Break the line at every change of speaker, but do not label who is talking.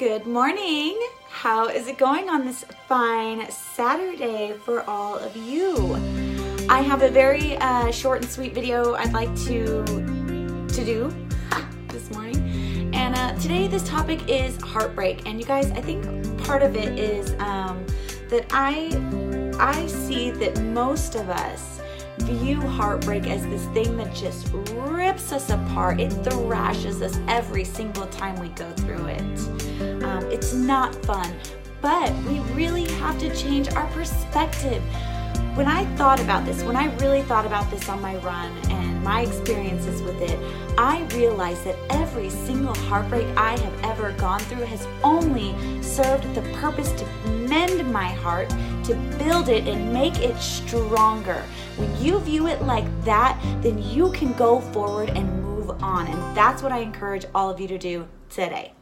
Good morning. How is it going on this fine Saturday for all of you? I have a very short and sweet video I'd like to do this morning. And today this topic is heartbreak. And you guys, I think part of it is that I see that most of us view heartbreak as this thing that just rips us apart. It thrashes us every single time we go through it. It's not fun, but we really have to change our perspective. When I really thought about this on my run and my experiences with it, I realized that every single heartbreak I have ever gone through has only served the purpose to mend my heart, to build it and make it stronger. When you view it like that, then you can go forward and move on. And that's what I encourage all of you to do today.